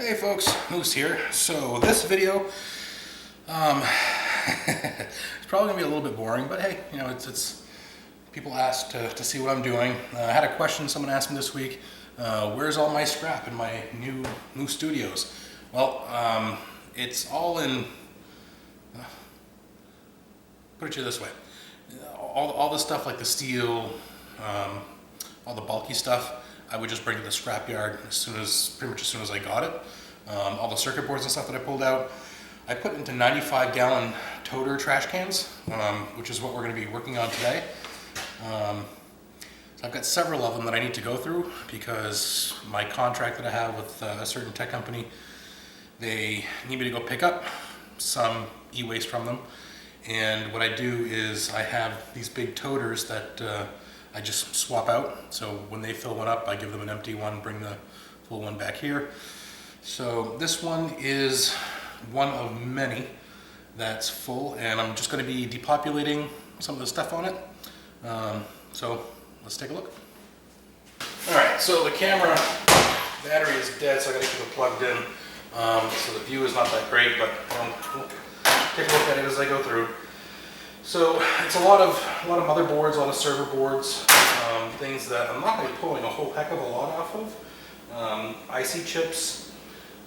Hey folks, Moose here. So this video, it's probably gonna be a little bit boring, but hey, you know, it's people asked to see what I'm doing. I had a question someone asked me this week. Where's all my scrap in my new Moose Studios? Well, it's all in. Put it to you this way: all the stuff like the steel, all the bulky stuff, I would just bring to the scrapyard pretty much as soon as I got it. All the circuit boards and stuff that I pulled out, I put into 95-gallon toter trash cans, which is what we're going to be working on today. So I've got several of them that I need to go through because my contract that I have with a certain tech company, they need me to go pick up some e-waste from them. And what I do is I have these big toters that I just swap out. So when they fill one up, I give them an empty one, bring the full one back here. So this one is one of many that's full, and I'm just going to be depopulating some of the stuff on it. So let's take a look. Alright, so the camera battery is dead, so I got to keep it plugged in. So the view is not that great, but we'll take a look at it as I go through. So it's a lot of motherboards, a lot of server boards, things that I'm not going to be pulling a whole heck of a lot off of. IC chips,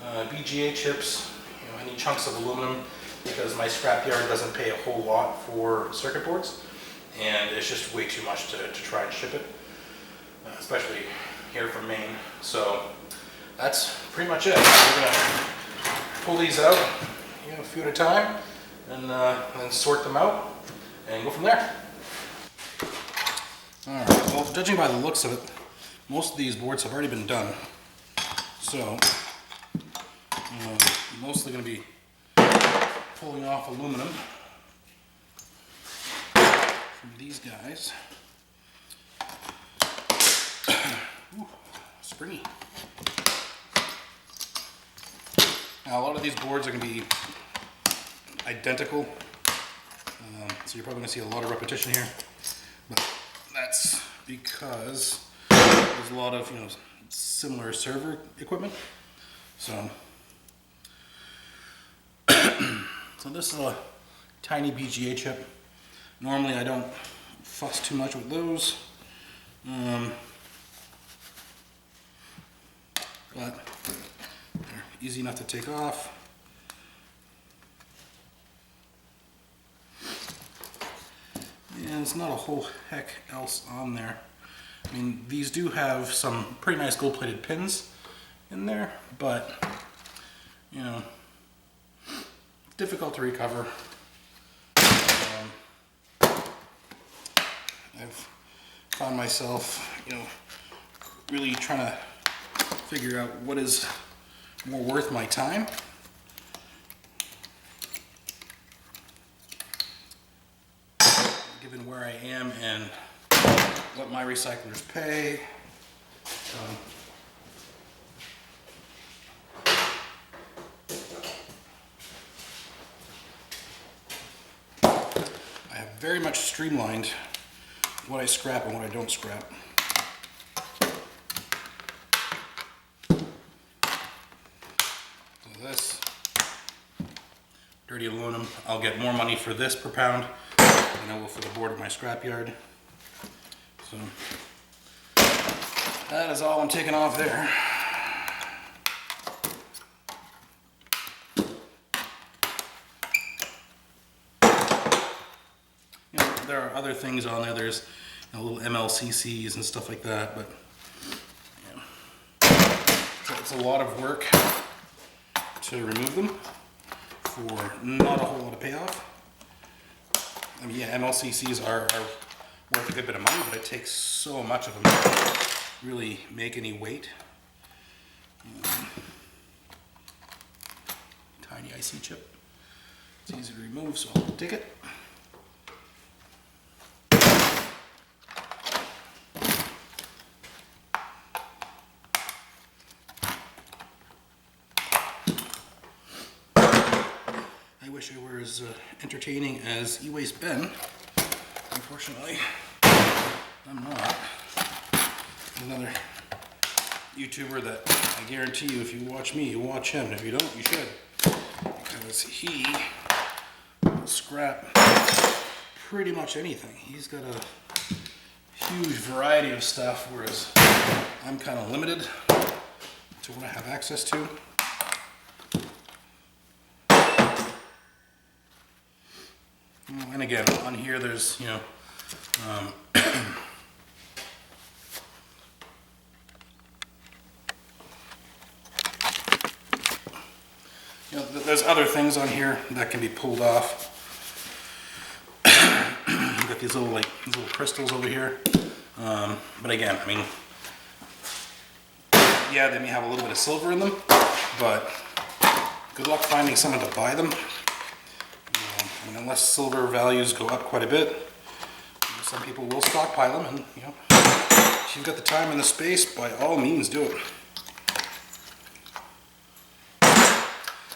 BGA chips, you know, any chunks of aluminum, because my scrapyard doesn't pay a whole lot for circuit boards, and it's just way too much to try and ship it, especially here from Maine. So that's pretty much it. We're going to pull these out, you know, a few at a time, and then sort them out and go from there. Alright, well, judging by the looks of it, most of these boards have already been done. So, mostly going to be pulling off aluminum from these guys. Ooh, springy. Now, a lot of these boards are going to be identical, so you're probably going to see a lot of repetition here, but that's because there's a lot of, you know, similar server equipment. So so this is a tiny BGA chip. Normally I don't fuss too much with those, but they're easy enough to take off. And there's not a whole heck else on there. I mean, these do have some pretty nice gold-plated pins in there, but, you know, difficult to recover. I've found myself, you know, really trying to figure out what is more worth my time. Given where I am and what my recyclers pay. I have very much streamlined what I scrap and what I don't scrap. So this dirty aluminum, I'll get more money for this per pound than I will for the board of my scrapyard. So that is all I'm taking off there. You know, there are other things on there. There's, you know, little MLCCs and stuff like that, but you know, it's a lot of work to remove them for not a whole lot of payoff. I mean, yeah, MLCCs are worth a good bit of money, but it takes so much of them to really make any weight. Tiny IC chip. It's easy to remove, so I'll take it. I wish I were as entertaining as e-waste Ben. Unfortunately, I'm not. Another YouTuber that I guarantee you, if you watch me, you watch him. If you don't, you should. Because he will scrap pretty much anything. He's got a huge variety of stuff, whereas I'm kind of limited to what I have access to. And again, on here there's, you know, there's other things on here that can be pulled off. You've got these little crystals over here. But again, I mean, yeah, they may have a little bit of silver in them, but good luck finding someone to buy them. And unless silver values go up quite a bit, some people will stockpile them, and you know, if you've got the time and the space, by all means do it.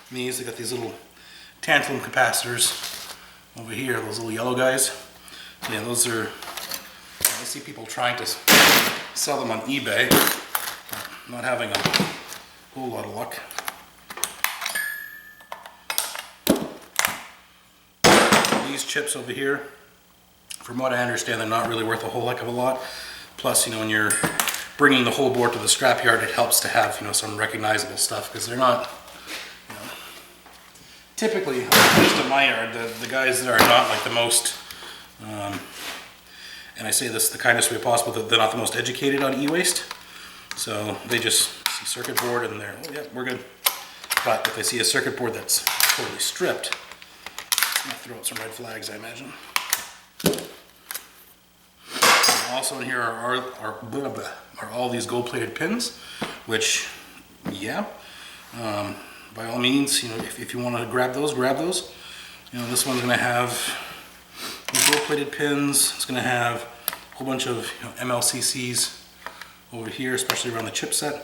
These, they got these little tantalum capacitors over here, those little yellow guys. Yeah, those are, I see people trying to sell them on eBay, not having a whole lot of luck. These chips over here, from what I understand, they're not really worth a whole heck of a lot. Plus, you know, when you're bringing the whole board to the scrapyard, it helps to have, you know, some recognizable stuff, because they're not, you know, typically, at least in my yard, the guys that are not like the most, and I say this the kindest way possible, that they're not the most educated on e-waste. So they just see circuit board and they're, oh yeah, we're good. But if they see a circuit board that's totally stripped, it's gonna throw out some red flags, I imagine. Also in here are all these gold-plated pins, which, yeah, by all means, you know, if you want to grab those, grab those. You know, this one's going to have these gold-plated pins. It's going to have a whole bunch of, you know, MLCCs over here, especially around the chipset.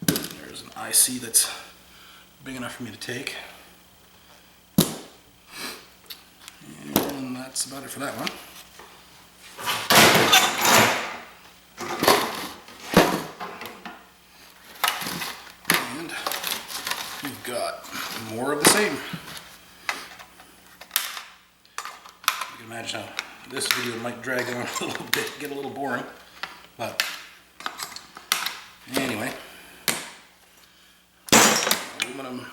There's an IC that's big enough for me to take. And that's about it for that one. And we've got more of the same. You can imagine how this video might drag on a little bit, get a little boring, but anyway, aluminum.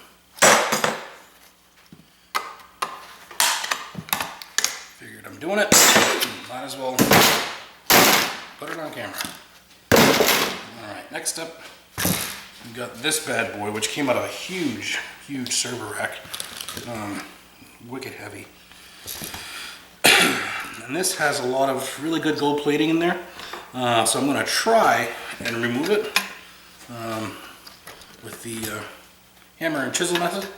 Figured I'm doing it, might as well put it on camera. Alright, next up, we've got this bad boy, which came out of a huge server rack. Wicked heavy. And this has a lot of really good gold plating in there. So I'm going to try and remove it with the hammer and chisel method.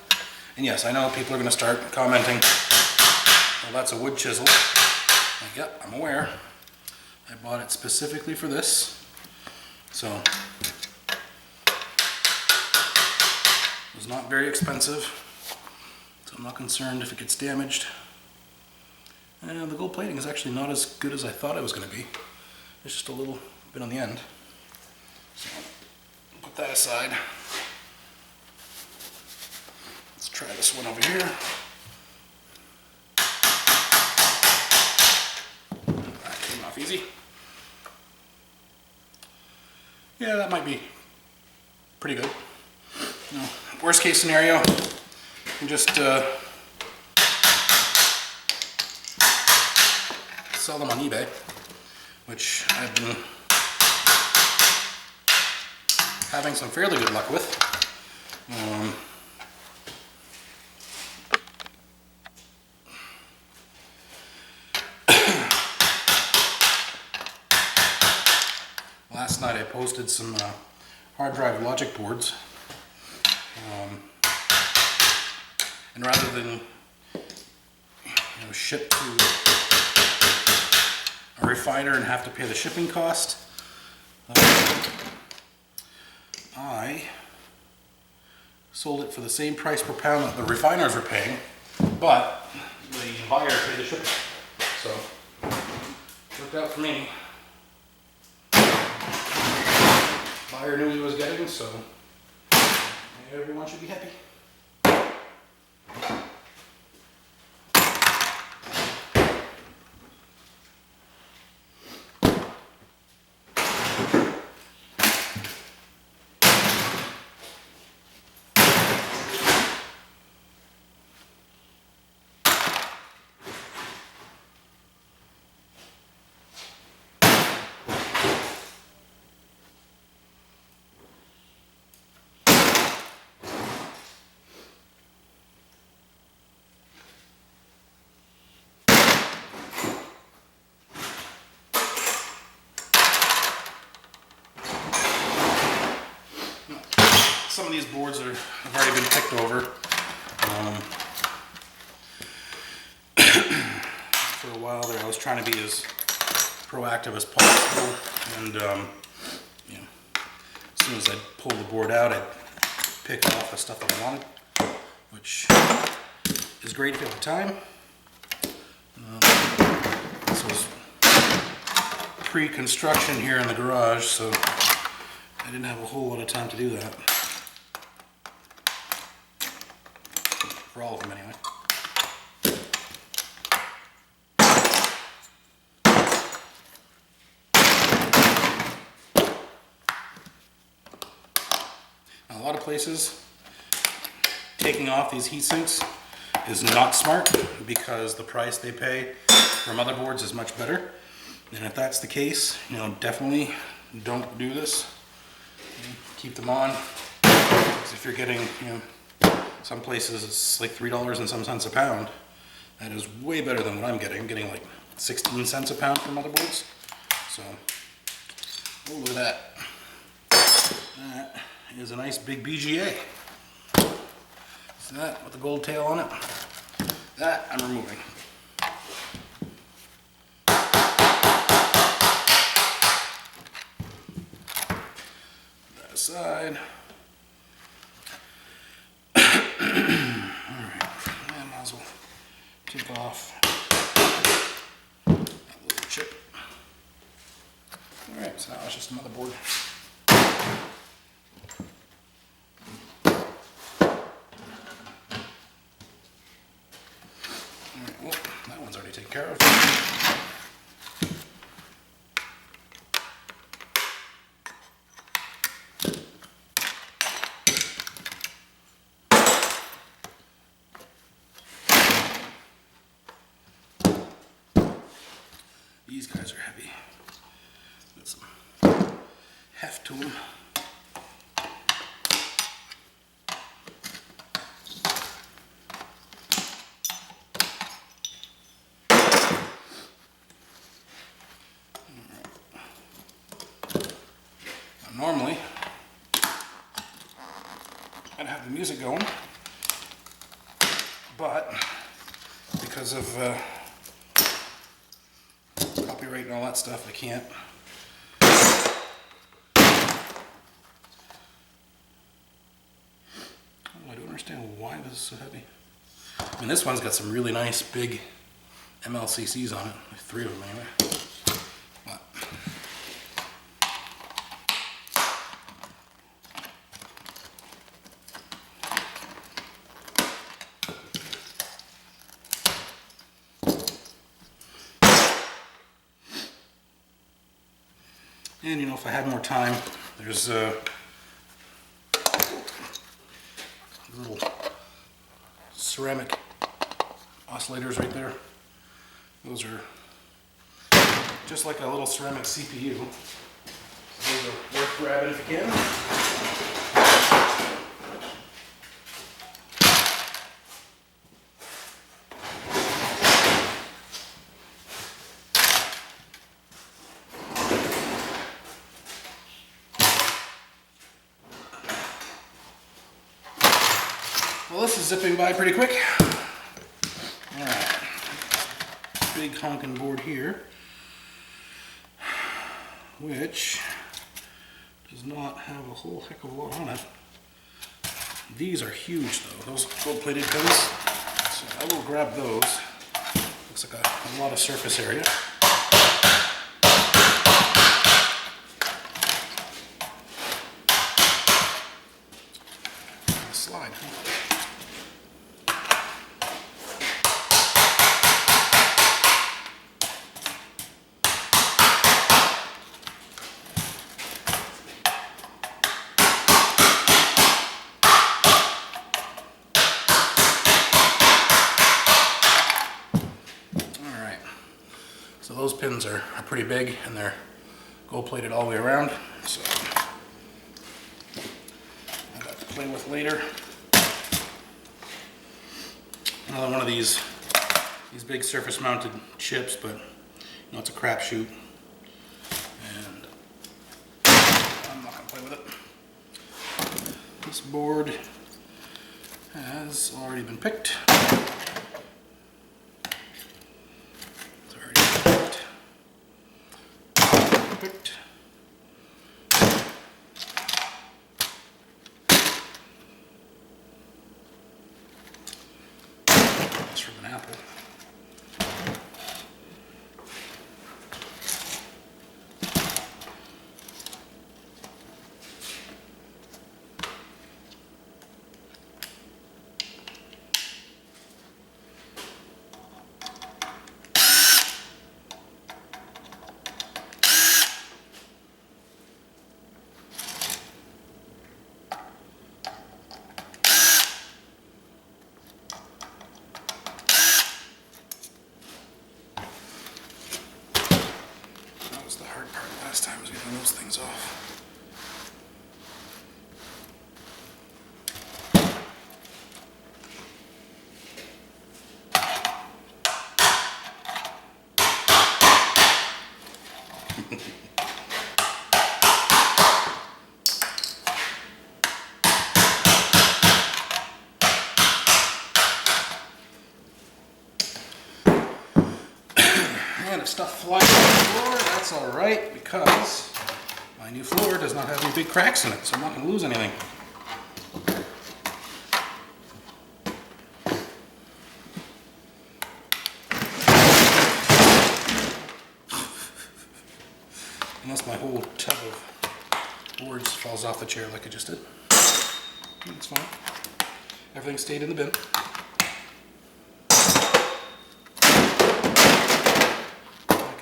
And yes, I know people are going to start commenting, well, that's a wood chisel. Like, yep, I'm aware. I bought it specifically for this. So it was not very expensive. So I'm not concerned if it gets damaged. And the gold plating is actually not as good as I thought it was going to be. It's just a little bit on the end. So put that aside. Let's try this one over here. That came off easy. Yeah, that might be pretty good. No, worst case scenario, you can just sell them on eBay, which I've been having some fairly good luck with. Last night I posted some hard drive logic boards, and rather than ship to a refiner and have to pay the shipping cost, I sold it for the same price per pound that the refiners are paying, but the buyer paid the shipping. So worked out for me. Buyer knew he was getting, so everyone should be happy. Some of these boards have already been picked over. For a while there, I was trying to be as proactive as possible, and you know, as soon as I'd pull the board out, I'd pick off the stuff that I wanted, which is great if you have the time. This was pre-construction here in the garage, so I didn't have a whole lot of time to do that. For all of them, anyway. Now, a lot of places, taking off these heat sinks is not smart because the price they pay for motherboards is much better. And if that's the case, you know, definitely don't do this. Keep them on. Because if you're getting, you know, some places it's like $3 and some cents a pound. That is way better than what I'm getting. I'm getting like 16 cents a pound for motherboards. So, oh, look at that. That is a nice big BGA. See that with the gold tail on it? That I'm removing. That aside. Take off that little chip. Alright, so now it's just a motherboard. Alright, well, that one's already taken care of. These guys are heavy. Got some heft to them. Now, normally, I'd have the music going, but because of copyright and all that stuff, I can't. I don't understand why this is so heavy. I mean, this one's got some really nice big MLCCs on it, like 3 of them anyway. But and you know, if I had more time, there's little ceramic oscillators right there. Those are just like a little ceramic CPU. Those are worth grabbing if you can. Well, this is zipping by pretty quick. Alright, big honking board here, which does not have a whole heck of a lot on it. These are huge though, those gold-plated pins, so I will grab those. Looks like a lot of surface area. slide. Alright, so those pins are pretty big and they're gold plated all the way around, so I've got to play with later. Another one of these big surface mounted chips, but you know, it's a crapshoot, and I'm not going to play with it. This board has already been picked. It's already been picked. That's from an apple. The hard part last time was getting those things off. And if stuff flies on the floor, that's alright, because my new floor does not have any big cracks in it, so I'm not going to lose anything. Unless my whole tub of boards falls off the chair like it just did. It's fine. Everything stayed in the bin.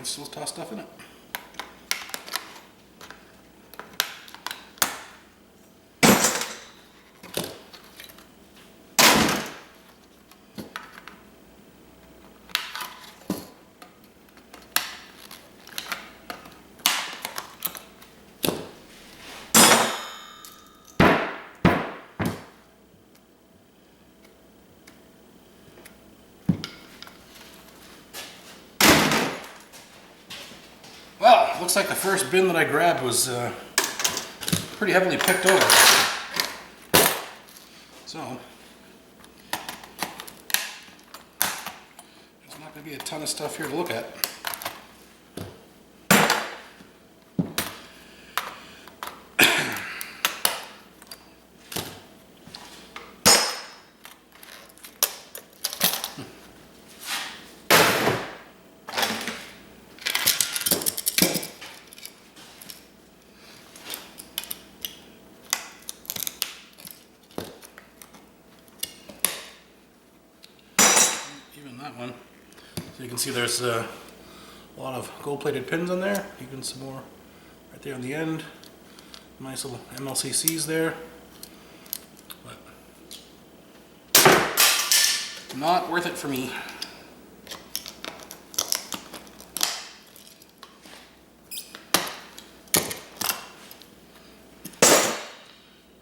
Still toss stuff in it. Well, looks like the first bin that I grabbed was pretty heavily picked over. So, there's not going to be a ton of stuff here to look at. That one. So you can see there's a lot of gold-plated pins on there. Even some more right there on the end. Nice little MLCCs there. But not worth it for me.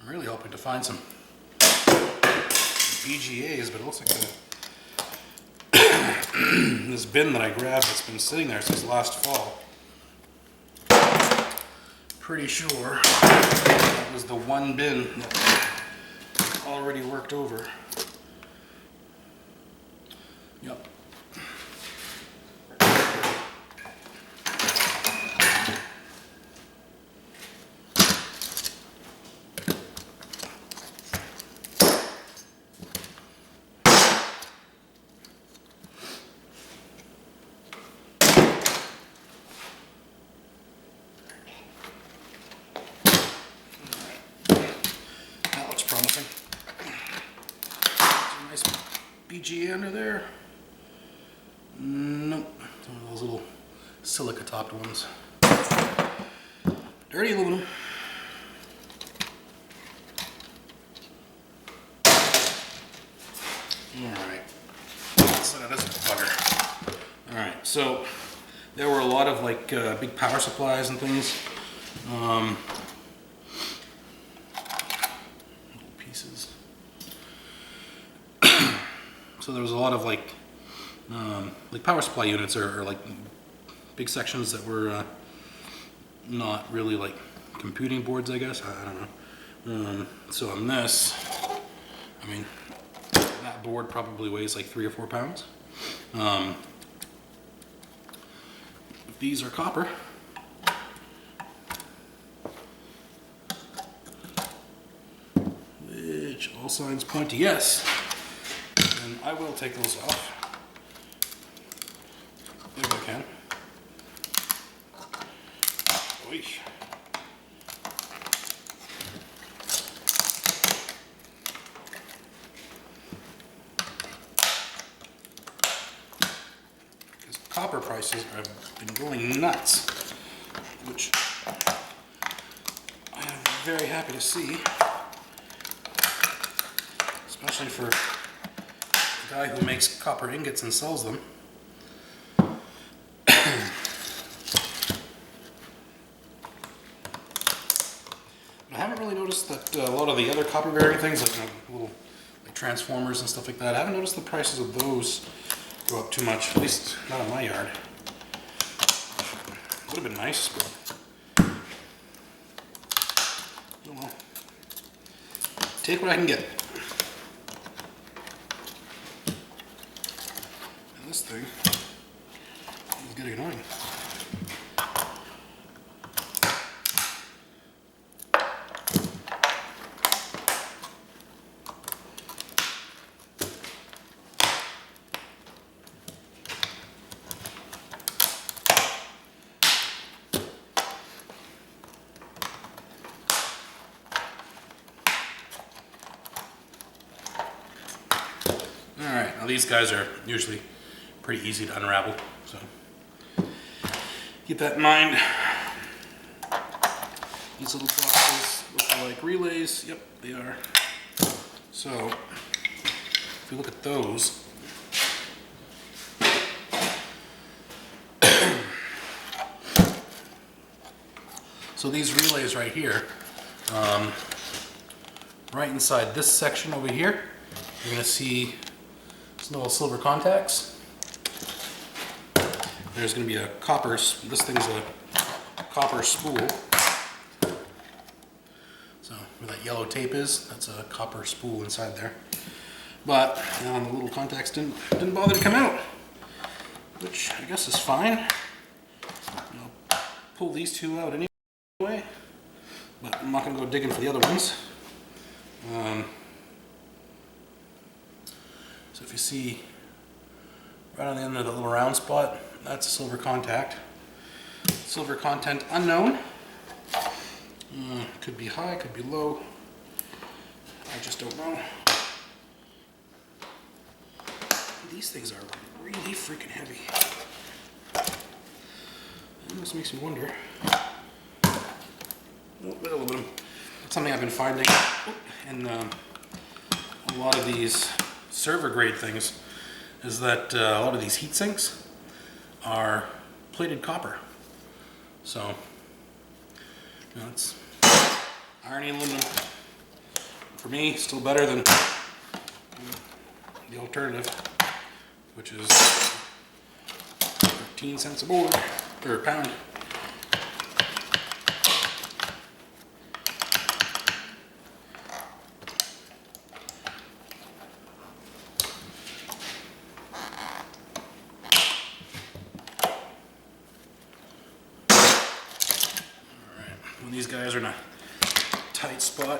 I'm really hoping to find some VGAs, but it looks like this bin that I grabbed that's been sitting there since last fall. Pretty sure that was the one bin that already worked over. Yep. Promising. Nice BGA under there. Nope. One of those little silica topped ones. Dirty aluminum. Alright. Let's look at this bugger. Alright, so there were a lot of like big power supplies and things. Little pieces. So there was a lot of like power supply units or like big sections that were not really like computing boards, I guess. I don't know. So on this, I mean, that board probably weighs like 3 or 4 pounds. These are copper. Which all signs point to yes. And I will take those off if I can. Oy. Because copper prices have been going nuts, which I am very happy to see, especially for the guy who makes copper ingots and sells them. I haven't really noticed that a lot of the other copper bearing things, like little like transformers and stuff like that, I haven't noticed the prices of those go up too much, at least not in my yard. Would have been nice, but oh well. Take what I can get. And this thing is getting annoying. Alright, now these guys are usually pretty easy to unravel, so keep that in mind. These little boxes look like relays. Yep, they are. So, if you look at those, so these relays right here, right inside this section over here, you're going to see little silver contacts. There's going to be a copper, this thing's a copper spool. So where that yellow tape is, that's a copper spool inside there. But the little contacts didn't bother to come out, which I guess is fine. I'll pull these two out anyway, but I'm not going to go digging for the other ones. So if you see right on the end of the little round spot, that's a silver contact. Silver content unknown. Could be high, could be low. I just don't know. These things are really freaking heavy. It almost makes me wonder. A bit of aluminum. That's something I've been finding in a lot of these server grade things, is that a lot of these heat sinks are plated copper. So, you know, it's iron and aluminum. For me, still better than the alternative, which is 13 cents a board, or a pound. When these guys are in a tight spot, I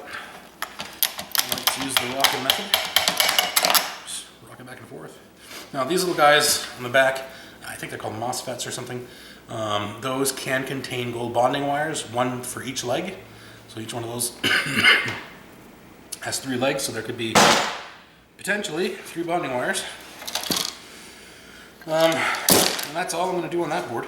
like to use the rocking method. Just rock it back and forth. Now these little guys on the back, I think they're called MOSFETs or something. Those can contain gold bonding wires, one for each leg. So each one of those has 3 legs, so there could be potentially 3 bonding wires. And that's all I'm going to do on that board.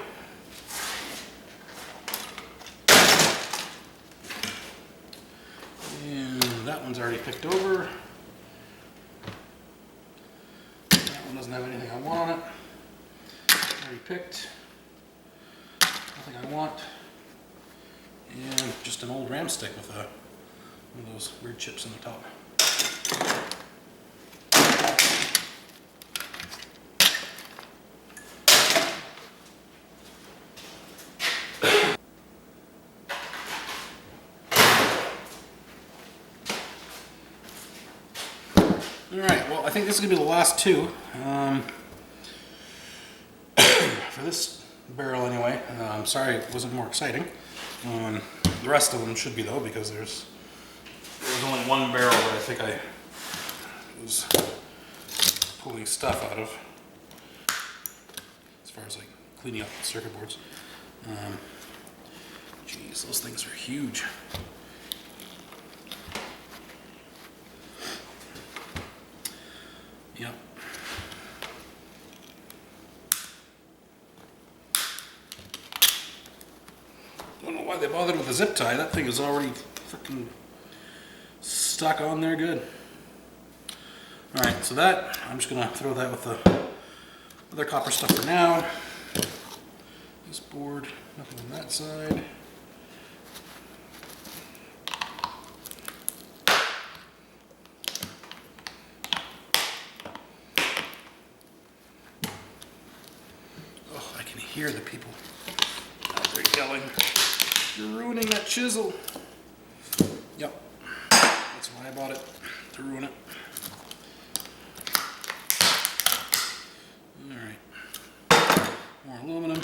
And that one's already picked over. That one doesn't have anything I want on it. Already picked. Nothing I want. And just an old ram stick with one of those weird chips on the top. Alright, well I think this is going to be the last two. For this barrel anyway. I'm sorry it wasn't more exciting. The rest of them should be though, because there's only one barrel that I think I was pulling stuff out of, as far as like cleaning up the circuit boards. Geez, those things are huge. Yep. Don't know why they bothered with a zip tie. That thing is already freaking stuck on there good. Alright, so that, I'm just going to throw that with the other copper stuff for now. This board, nothing on that side. Oh, I can hear the people out there yelling. You're ruining that chisel. Yep, that's why I bought it, to ruin it. Alright, more aluminum.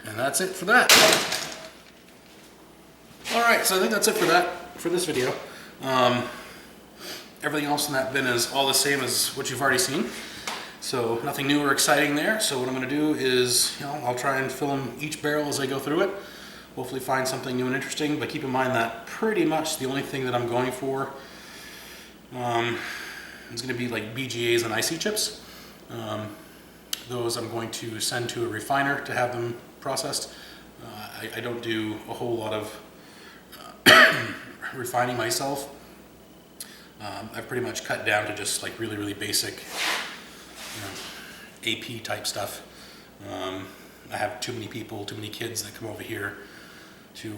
And that's it for that. Alright, so I think that's it for this video. Everything else in that bin is all the same as what you've already seen. So nothing new or exciting there. So what I'm going to do is, I'll try and film each barrel as I go through it. Hopefully find something new and interesting, but keep in mind that pretty much the only thing that I'm going for is going to be like BGAs and IC chips. Those I'm going to send to a refiner to have them processed. I don't do a whole lot of refining myself. I've pretty much cut down to just like really, really basic AP type stuff. I have too many people, too many kids that come over here to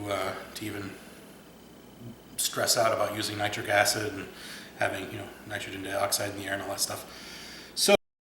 even stress out about using nitric acid and having nitrogen dioxide in the air and all that stuff.